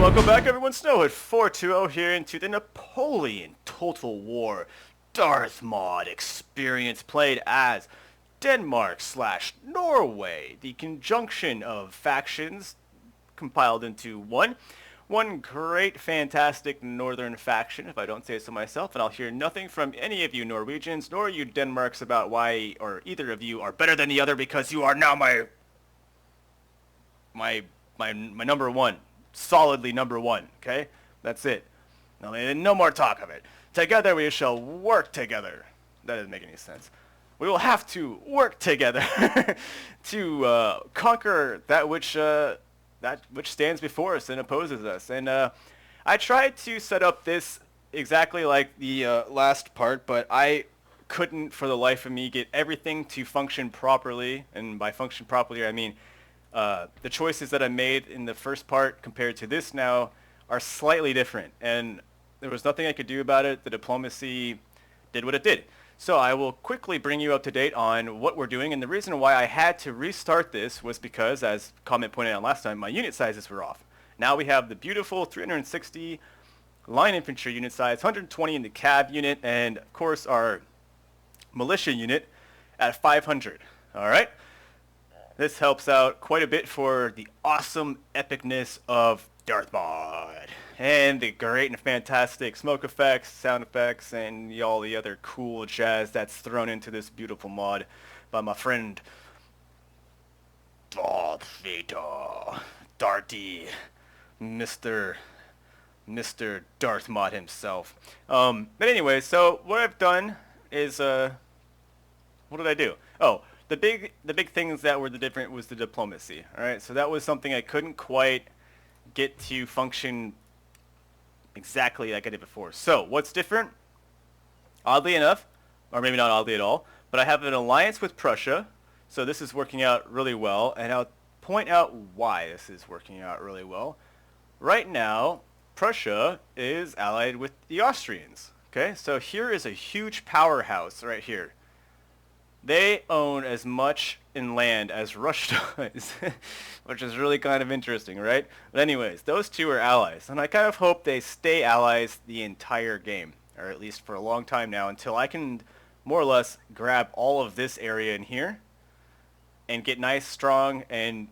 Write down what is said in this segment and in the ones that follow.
welcome back everyone, Snowhood 420 here into the Napoleon Total War Darthmod experience played as Denmark/Norway, the conjunction of factions compiled into one great, fantastic northern faction, if I don't say so myself, and I'll hear nothing from any of you Norwegians nor you Denmarks about why or either of you are better than the other, because you are now my number one. Solidly number one, okay? That's it. No more talk of it. Together we shall work together. That doesn't make any sense. We will have to work together to conquer that which stands before us and opposes us. And I tried to set up this exactly like the last part, but I couldn't for the life of me get everything to function properly. And by function properly, I mean the choices that I made in the first part compared to this now are slightly different, and there was nothing I could do about it. The diplomacy did what it did. So I will quickly bring you up to date on what we're doing, and the reason why I had to restart this was because, as comment pointed out last time, my unit sizes were off. Now we have the beautiful 360 line infantry unit size, 120 in the cav unit, and of course our militia unit at 500. All right. This helps out quite a bit for the awesome epicness of Darthmod and the great and fantastic smoke effects, sound effects, and all the other cool jazz that's thrown into this beautiful mod by my friend Darth Vader, Darty, Mr. Darthmod himself. But anyway, so what I've done is, what did I do? Oh. The big things that were the different was the diplomacy. All right, so that was something I couldn't quite get to function exactly like I did before. So what's different? Oddly enough, or maybe not oddly at all, but I have an alliance with Prussia, so this is working out really well, and I'll point out why this is working out really well. Right now, Prussia is allied with the Austrians. Okay, so here is a huge powerhouse right here. They own as much in land as Russia does, which is really kind of interesting, right? But anyways, those two are allies, and I kind of hope they stay allies the entire game, or at least for a long time now, until I can more or less grab all of this area in here and get nice, strong, and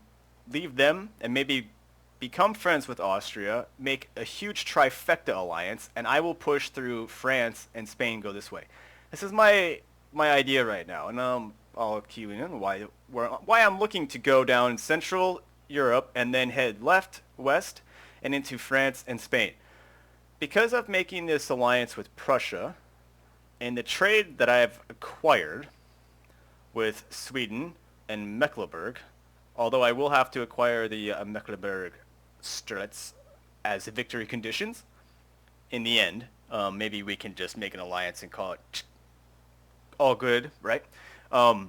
leave them, and maybe become friends with Austria, make a huge trifecta alliance, and I will push through France and Spain go this way. This is my idea right now, and I'll cue in why I'm looking to go down Central Europe and then head west, and into France and Spain. Because of making this alliance with Prussia, and the trade that I've acquired with Sweden and Mecklenburg, although I will have to acquire the Mecklenburg Straits as victory conditions in the end. Maybe we can just make an alliance and call it all good, right? That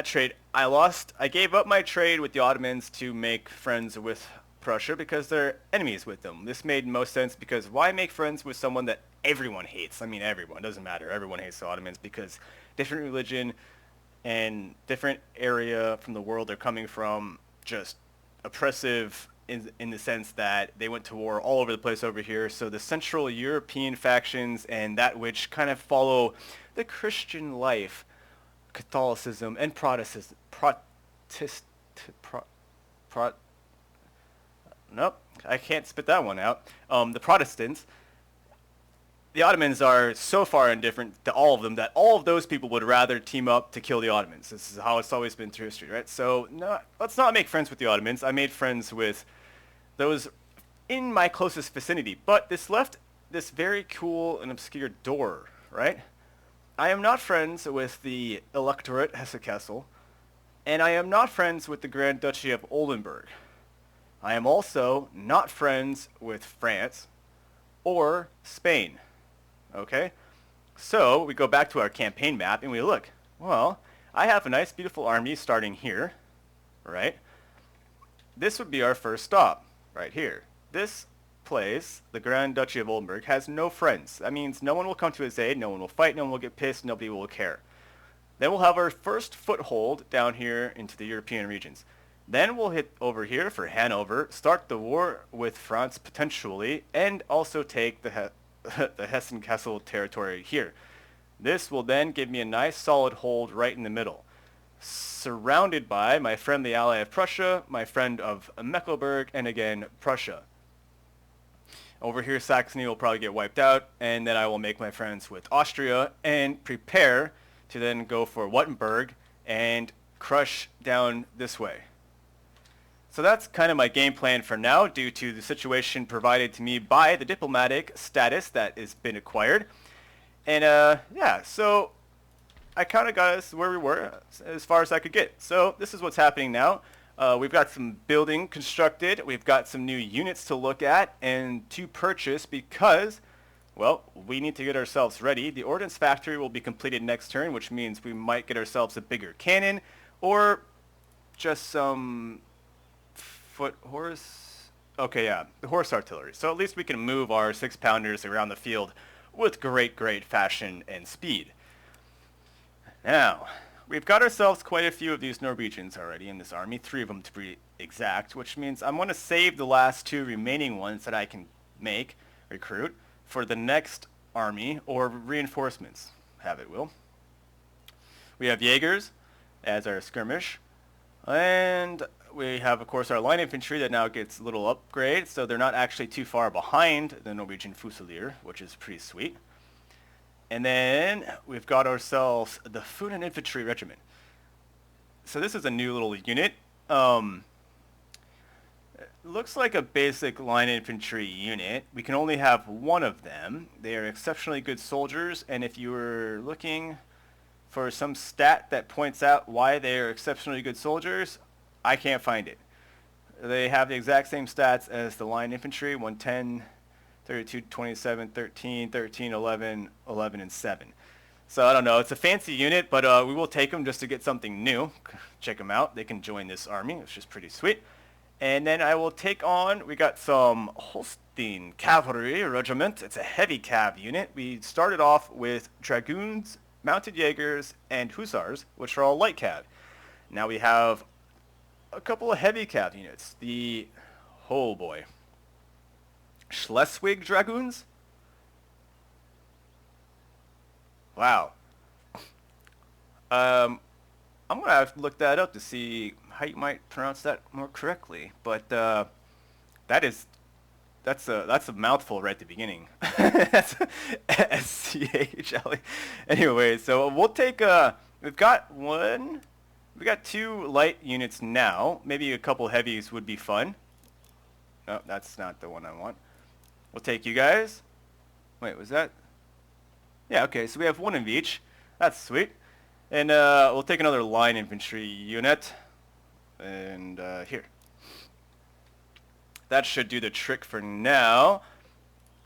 trade, I gave up my trade with the Ottomans to make friends with Prussia because they're enemies with them. This made most sense because why make friends with someone that everyone hates? I mean, everyone, doesn't matter. Everyone hates the Ottomans because different religion and different area from the world they're coming from, just oppressive in the sense that they went to war all over the place over here. So the Central European factions and that which kind of follow the Christian life, Catholicism and Protestantism, nope, I can't spit that one out. The Protestants, the Ottomans are so far indifferent to all of them that all of those people would rather team up to kill the Ottomans. This is how it's always been through history, right? So no, let's not make friends with the Ottomans. I made friends with those in my closest vicinity, but this left this very cool and obscure door, right? I am not friends with the Electorate Hesse-Kassel, and I am not friends with the Grand Duchy of Oldenburg. I am also not friends with France or Spain. Okay? So we go back to our campaign map and we look. Well, I have a nice beautiful army starting here, right? This would be our first stop, right here. This place, the Grand Duchy of Oldenburg, has no friends. That means no one will come to his aid, no one will fight, no one will get pissed, nobody will care. Then we'll have our first foothold down here into the European regions. Then we'll hit over here for Hanover, start the war with France potentially, and also take the the Hessen-Kassel territory here. This will then give me a nice solid hold right in the middle, surrounded by my friendly ally of Prussia, my friend of Mecklenburg, and again Prussia. Over here Saxony will probably get wiped out, and then I will make my friends with Austria and prepare to then go for Wittenberg and crush down this way. So that's kind of my game plan for now due to the situation provided to me by the diplomatic status that has been acquired. And yeah, so I kind of got us where we were as far as I could get. So this is what's happening now. We've got some building constructed. We've got some new units to look at and to purchase because, well, we need to get ourselves ready. The ordnance factory will be completed next turn, which means we might get ourselves a bigger cannon or just some foot horse. Okay, yeah, the horse artillery. So at least we can move our 6-pounders around the field with great fashion and speed. Now, we've got ourselves quite a few of these Norwegians already in this army, 3 of them to be exact, which means I'm going to save the last 2 remaining ones that I can recruit, for the next army or reinforcements, have it will. We have Jaegers as our skirmish, and we have, of course, our line infantry that now gets a little upgrade, so they're not actually too far behind the Norwegian Fusilier, which is pretty sweet. And then we've got ourselves the Funen Infantry Regiment. So this is a new little unit. It looks like a basic line infantry unit. We can only have 1 of them. They are exceptionally good soldiers, and if you were looking for some stat that points out why they are exceptionally good soldiers, I can't find it. They have the exact same stats as the line infantry, 110, 32, 27, 13, 13, 11, 11, and 7. So I don't know. It's a fancy unit, but we will take them just to get something new. Check them out. They can join this army, which is pretty sweet. And then I will take on, we got some Holstein Cavalry Regiment. It's a heavy cav unit. We started off with Dragoons, Mounted Jaegers, and Hussars, which are all light cav. Now we have a couple of heavy cav units. The, oh boy, Schleswig Dragoons? Wow. I'm going to have to look that up to see how you might pronounce that more correctly. But that's a mouthful right at the beginning. That's SCHL. Anyway, so we'll take we've got 2 light units now. Maybe a couple heavies would be fun. No, that's not the one I want. We'll take you guys. Wait, was that? Yeah, okay, so we have 1 of each. That's sweet. And we'll take another line infantry unit. And here. That should do the trick for now.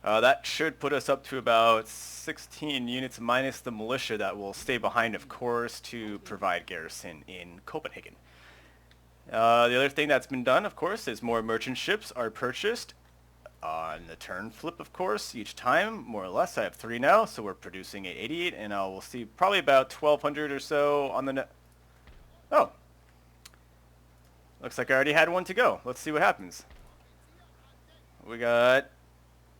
That should put us up to about 16 units minus the militia that will stay behind, of course, to provide garrison in Copenhagen. The other thing that's been done, of course, is more merchant ships are purchased on the turn flip, of course, each time, more or less. I have 3 now, so we're producing 888, and we'll see probably about 1,200 or so on the net. Oh. Looks like I already had 1 to go. Let's see what happens. We got,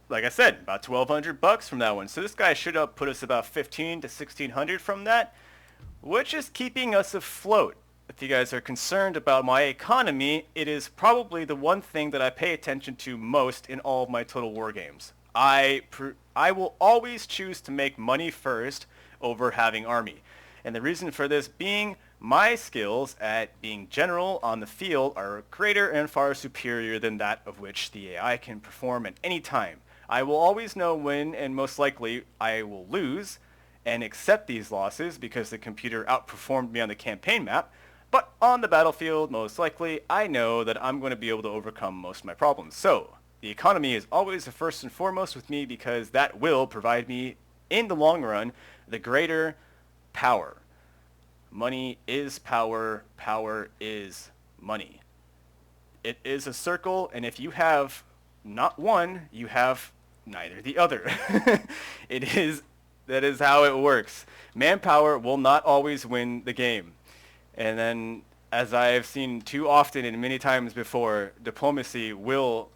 like I said, about 1,200 bucks from that one. So this guy should put us about 1,500 to 1,600 from that, which is keeping us afloat. If you guys are concerned about my economy, it is probably the one thing that I pay attention to most in all of my Total War games. I will always choose to make money first over having army. And the reason for this being my skills at being general on the field are greater and far superior than that of which the AI can perform at any time. I will always know when, and most likely I will lose and accept these losses because the computer outperformed me on the campaign map. But on the battlefield, most likely, I know that I'm going to be able to overcome most of my problems. So, the economy is always the first and foremost with me because that will provide me, in the long run, the greater power. Money is power. Power is money. It is a circle, and if you have not one, you have neither the other. That is how it works. Manpower will not always win the game. And then as I have seen too often and many times before, diplomacy will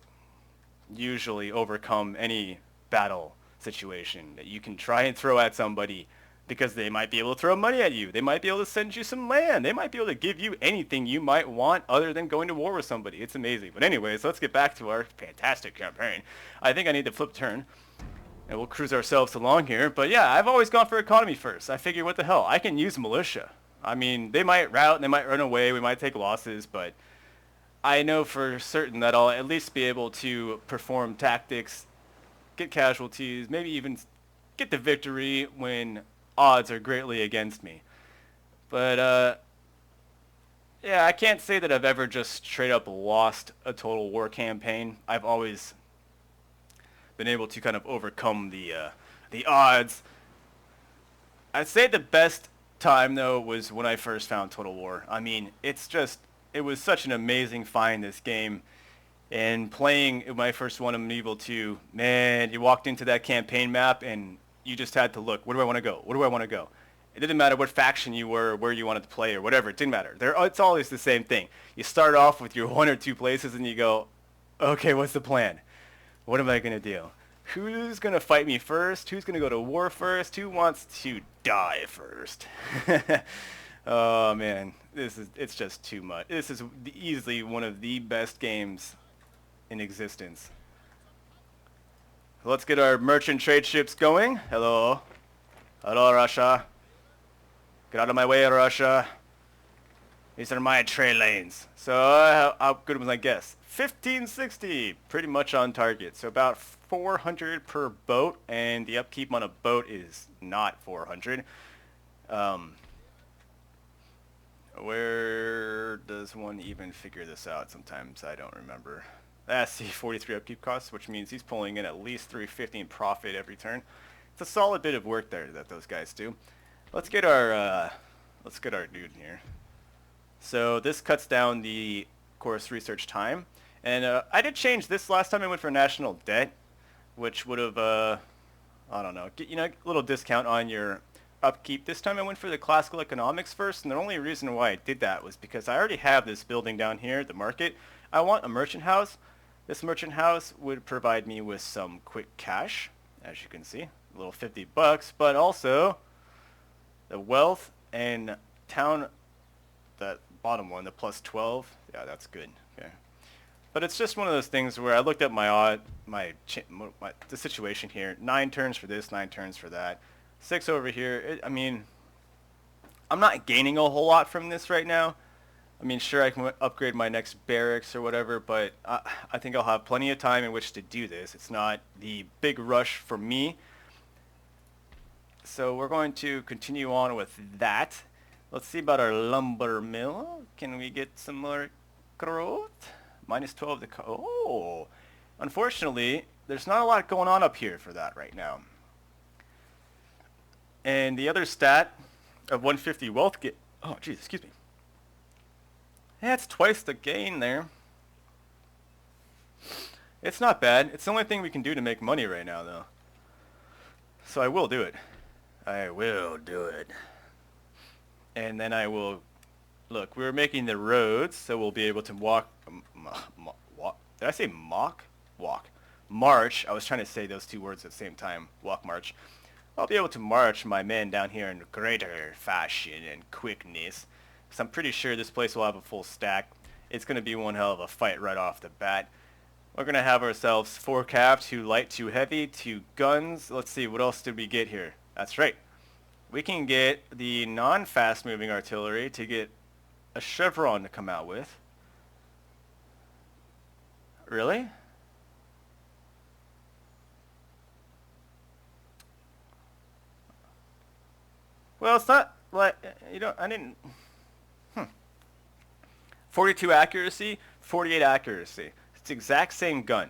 usually overcome any battle situation that you can try and throw at somebody, because they might be able to throw money at you. They might be able to send you some land. They might be able to give you anything you might want other than going to war with somebody. It's amazing. But anyways, let's get back to our fantastic campaign. I think I need to flip turn, and we'll cruise ourselves along here. But yeah, I've always gone for economy first. I figure, what the hell? I can use militia. I mean, they might rout, they might run away, we might take losses, but I know for certain that I'll at least be able to perform tactics, get casualties, maybe even get the victory when odds are greatly against me. But yeah, I can't say that I've ever just straight up lost a total war campaign. I've always been able to kind of overcome the odds. I'd say the best time though was when I first found Total War. I mean, it was such an amazing find, this game. And playing my first one, Medieval 2, man, you walked into that campaign map and you just had to look, where do I want to go? Where do I want to go? It didn't matter what faction you were, or where you wanted to play, or whatever. It didn't matter. It's always the same thing. You start off with your one or two places and you go, okay, what's the plan? What am I going to do? Who's going to fight me first? Who's going to go to war first? Who wants to die first? Oh, man. It's just too much. This is easily one of the best games in existence. Let's get our merchant trade ships going. Hello. Hello, Russia. Get out of my way, Russia. These are my trade lanes. So how good was my guess? 1560, pretty much on target. So about 400 per boat, and the upkeep on a boat is not 400. Where does one even figure this out? Sometimes I don't remember. That's the 43 upkeep costs, which means he's pulling in at least 350 in profit every turn. It's a solid bit of work there that those guys do. Let's get our dude here. So this cuts down the course research time, and I did change this last time I went for national debt, which would have I don't know, a little discount on your upkeep. This time I went for the classical economics first, and the only reason why I did that was because I already have this building down here, the market. I want a merchant house. This merchant house would provide me with some quick cash, as you can see, a little $50, but also the wealth and town, that bottom one, the plus 12. Yeah, that's good. Okay. But it's just one of those things where I looked at the situation here. 9 turns for this, 9 turns for that. 6 over here. I mean, I'm not gaining a whole lot from this right now. I mean, sure, I can upgrade my next barracks or whatever, but I think I'll have plenty of time in which to do this. It's not the big rush for me. So we're going to continue on with that. Let's see about our lumber mill. Can we get some more growth? Minus 12 to... Oh! Unfortunately, there's not a lot going on up here for that right now. And the other stat of 150 wealth oh, geez, excuse me. Yeah, it's twice the gain there. It's not bad. It's the only thing we can do to make money right now, though. So I will do it. I will do it. And then I will... Look, we're making the roads, so we'll be able to walk... walk. Did I say mock? Walk. March. I was trying to say those two words at the same time. Walk, march. I'll be able to march my men down here in greater fashion and quickness. Because I'm pretty sure this place will have a full stack. It's going to be one hell of a fight right off the bat. We're going to have ourselves 4 cav, 2 light, 2 heavy, 2 guns. Let's see, what else did we get here? That's right. We can get the non-fast moving artillery to get a chevron to come out with. Really? Well, it's not like, I didn't... 42 accuracy, 48 accuracy. It's the exact same gun.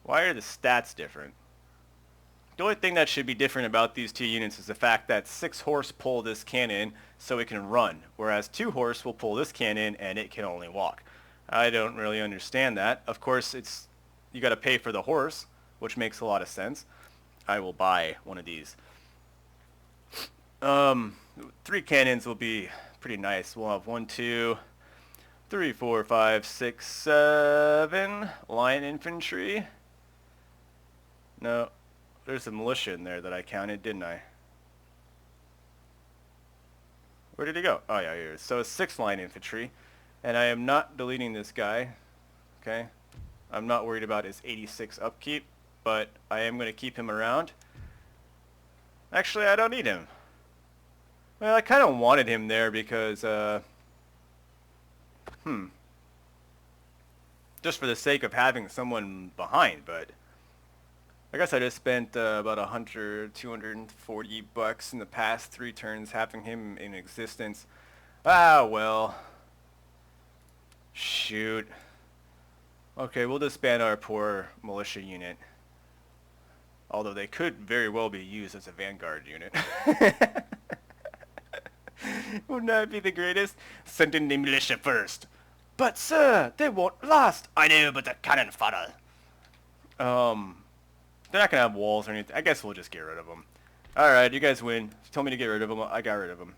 Why are the stats different? The only thing that should be different about these 2 units is the fact that 6 horse pull this cannon so it can run, whereas 2 horse will pull this cannon and it can only walk. I don't really understand that. Of course, you got to pay for the horse, which makes a lot of sense. I will buy one of these. 3 cannons will be pretty nice. We'll have 1, 2, 3, 4, 5, 6, 7 line infantry. No, there's a militia in there that I counted, didn't I? Where did he go? Oh yeah, here it is. So it's 6 line infantry, and I am not deleting this guy. Okay, I'm not worried about his 86 upkeep, but I am going to keep him around. Actually, I don't need him. Well, I kind of wanted him there because, just for the sake of having someone behind, but I guess I just spent about 100, 240 bucks in the past 3 turns having him in existence. Ah, well. Shoot. Okay, we'll disband our poor militia unit. Although they could very well be used as a vanguard unit. Wouldn't that be the greatest? Send in the militia first. But sir, they won't last. I know, but the cannon fodder. They're not gonna have walls or anything. I guess we'll just get rid of them. Alright, you guys win. If you told me to get rid of them, I got rid of them.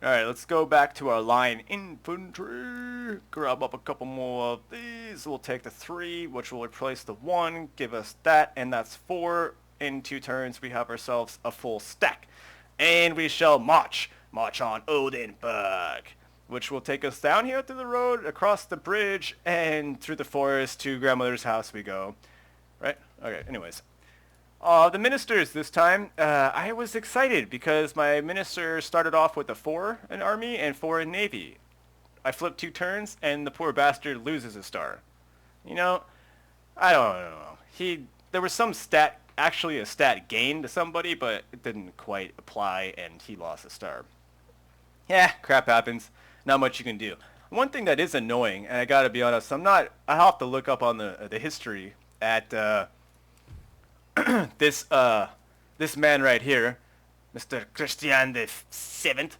Alright, let's go back to our line infantry. Grab up a couple more of these. We'll take the 3, which will replace the 1. Give us that, and that's 4. In 2 turns, we have ourselves a full stack. And we shall march. March on Oldenburg. Which will take us down here through the road, across the bridge, and through the forest to grandmother's house we go. Right? Okay, anyways. The ministers this time, I was excited because my minister started off with a 4 in army and 4 in navy. I flipped 2 turns and the poor bastard loses a star. You know, I don't know. There was some stat, actually a stat gain to somebody, but it didn't quite apply and he lost a star. Yeah, crap happens. Not much you can do. One thing that is annoying, and I gotta be honest, I'll have to look up on the history at, this man right here, Mr. Christian the Seventh.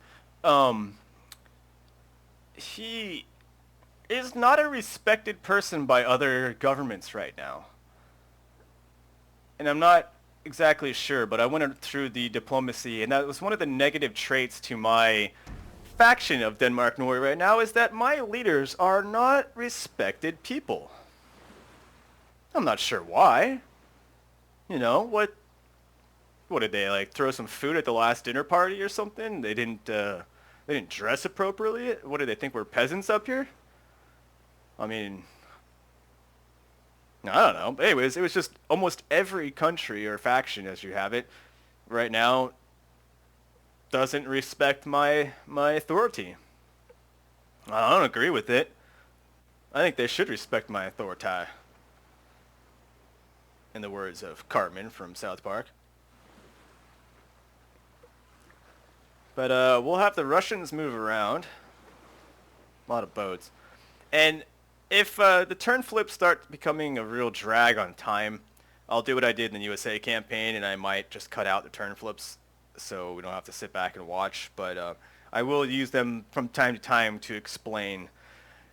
He is not a respected person by other governments right now, and I'm not exactly sure. But I went through the diplomacy, and that was one of the negative traits to my faction of Denmark-Norway right now, is that my leaders are not respected people. I'm not sure why. You know, what did they, like, throw some food at the last dinner party or something? They didn't dress appropriately? What did they think, we're peasants up here? I mean, I don't know. But anyways, it was just almost every country or faction, as you have it, right now, doesn't respect my authority. I don't agree with it. I think they should respect my authority. In the words of Cartman from South Park. But we'll have the Russians move around. A lot of boats. And if the turn flips start becoming a real drag on time, I'll do what I did in the USA campaign, and I might just cut out the turn flips so we don't have to sit back and watch. But I will use them from time to time to explain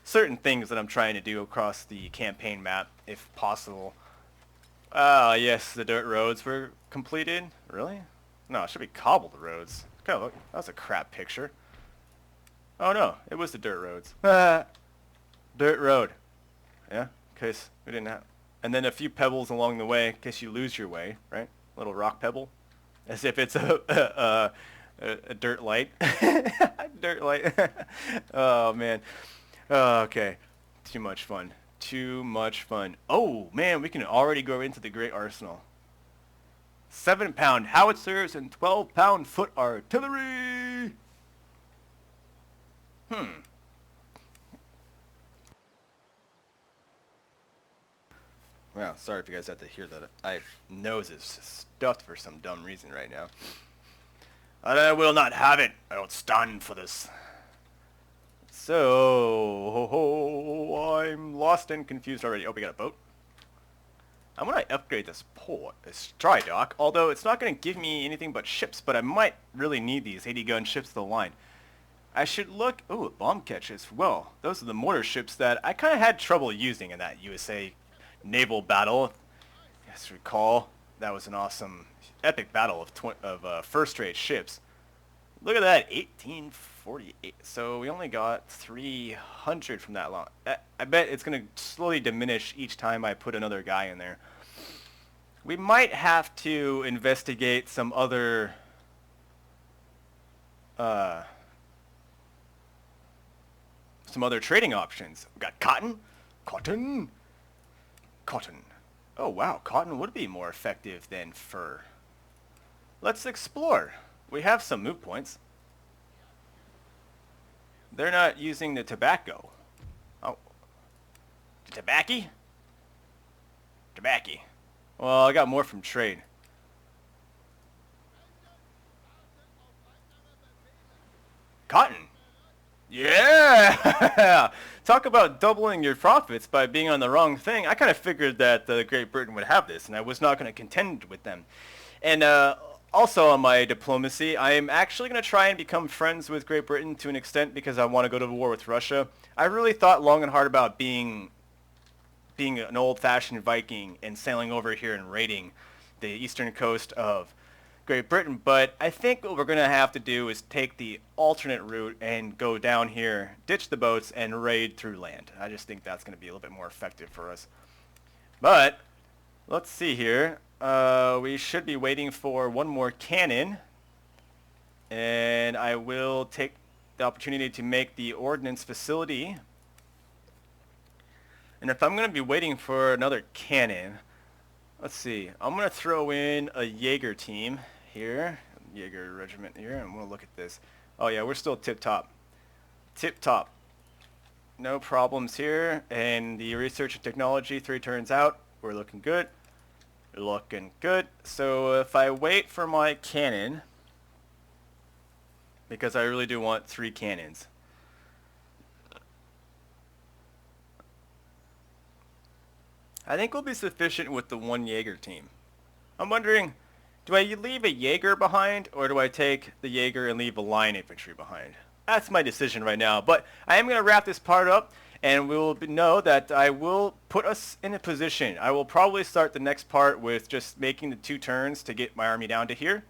certain things that I'm trying to do across the campaign map, if possible. Ah, yes, the dirt roads were completed. Really? No, it should be cobbled roads. God, look, that was a crap picture. Oh no, it was the dirt roads. Dirt road. Yeah, in case we didn't have... And then a few pebbles along the way in case you lose your way, right? Little rock pebble. As if it's a dirt light. Dirt light. Oh, man. Oh, okay. Too much fun. Too much fun. Oh, man, we can already go into the Great Arsenal. 7-pound howitzers and 12-pound foot artillery. Well, sorry if you guys have to hear that. My nose is stuffed for some dumb reason right now. I will not have it. I don't stand for this. So, I'm lost and confused already. Oh, we got a boat. I want to upgrade this port, this dry dock, although it's not going to give me anything but ships, but I might really need these 80-gun ships to the line. I should look... Oh, bomb catches. Well, those are the mortar ships that I kind of had trouble using in that USA naval battle. Yes, recall, that was an awesome, epic battle of first-rate ships. Look at that, 1848. So we only got 300 from that long. I bet it's going to slowly diminish each time I put another guy in there. We might have to investigate some other trading options. We got cotton, cotton, cotton. Oh wow, cotton would be more effective than fur. Let's explore. We have some move points. They're not using the tobacco. Oh. The tobacco? Tobacco. Well, I got more from trade. Cotton. Yeah! Talk about doubling your profits by being on the wrong thing. I kind of figured that Great Britain would have this, and I was not going to contend with them. And also on my diplomacy, I am actually going to try and become friends with Great Britain to an extent because I want to go to war with Russia. I really thought long and hard about being an old-fashioned Viking and sailing over here and raiding the eastern coast of Great Britain, but I think what we're going to have to do is take the alternate route and go down here, ditch the boats, and raid through land. I just think that's going to be a little bit more effective for us. But let's see here. We should be waiting for one more cannon, and I will take the opportunity to make the ordnance facility. And if I'm going to be waiting for another cannon, let's see. I'm going to throw in a Jaeger team here. Jaeger regiment here. I'm going to look at this. Oh yeah, we're still tip-top. Tip-top. No problems here. And the research and technology, 3 turns out. We're looking good. Looking good. So if I wait for my cannon, because I really do want 3 cannons. I think we'll be sufficient with the 1 Jaeger team. I'm wondering, do I leave a Jaeger behind, or do I take the Jaeger and leave a line infantry behind? That's my decision right now, but I am going to wrap this part up, and we will know that I will put us in a position. I will probably start the next part with just making the 2 turns to get my army down to here,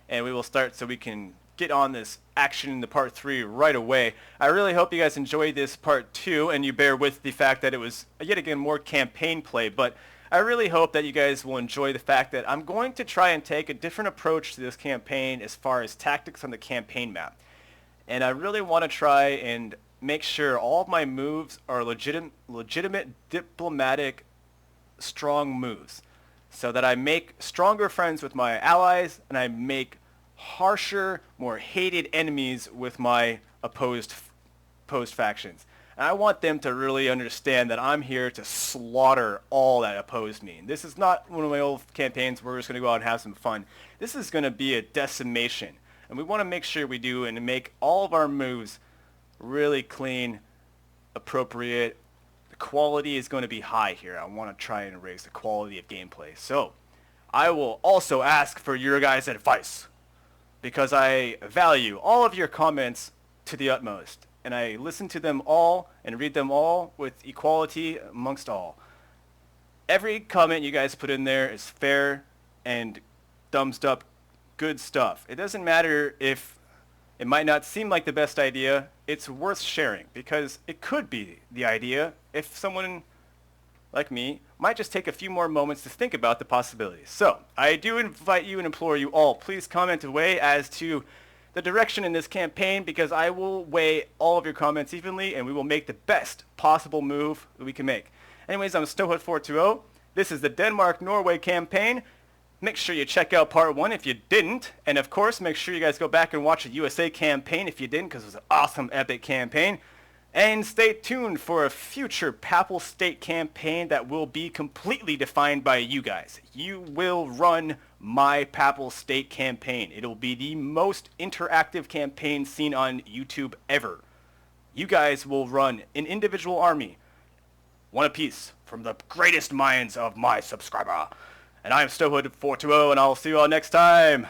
and we will start so we can get on this action in the part 3 right away. I really hope you guys enjoyed this part 2, and you bear with the fact that it was yet again more campaign play, but I really hope that you guys will enjoy the fact that I'm going to try and take a different approach to this campaign as far as tactics on the campaign map. And I really want to try and make sure all of my moves are legitimate diplomatic strong moves, so that I make stronger friends with my allies and I make harsher, more hated enemies with my opposed factions. And I want them to really understand that I'm here to slaughter all that oppose me. This is not one of my old campaigns where we're just going to go out and have some fun. This is going to be a decimation. And we want to make sure we do and make all of our moves really clean, appropriate. The quality is going to be high here. I want to try and raise the quality of gameplay. So I will also ask for your guys' advice, because I value all of your comments to the utmost, and I listen to them all and read them all with equality amongst all. Every comment you guys put in there is fair and thumbs up good stuff. It doesn't matter if it might not seem like the best idea, it's worth sharing, because it could be the idea if someone like me might just take a few more moments to think about the possibilities. So I do invite you and implore you all, please comment away as to the direction in this campaign, because I will weigh all of your comments evenly and we will make the best possible move that we can make. Anyways, I'm Snowhood420. This is the Denmark-Norway campaign. Make sure you check out part 1 if you didn't, and of course make sure you guys go back and watch the USA campaign if you didn't, because it was an awesome epic campaign. And stay tuned for a future Papal State campaign that will be completely defined by you guys. You will run my Papal State campaign. It'll be the most interactive campaign seen on YouTube ever. You guys will run an individual army, one apiece, from the greatest minds of my subscriber. And I am Snowhood420, and I'll see you all next time.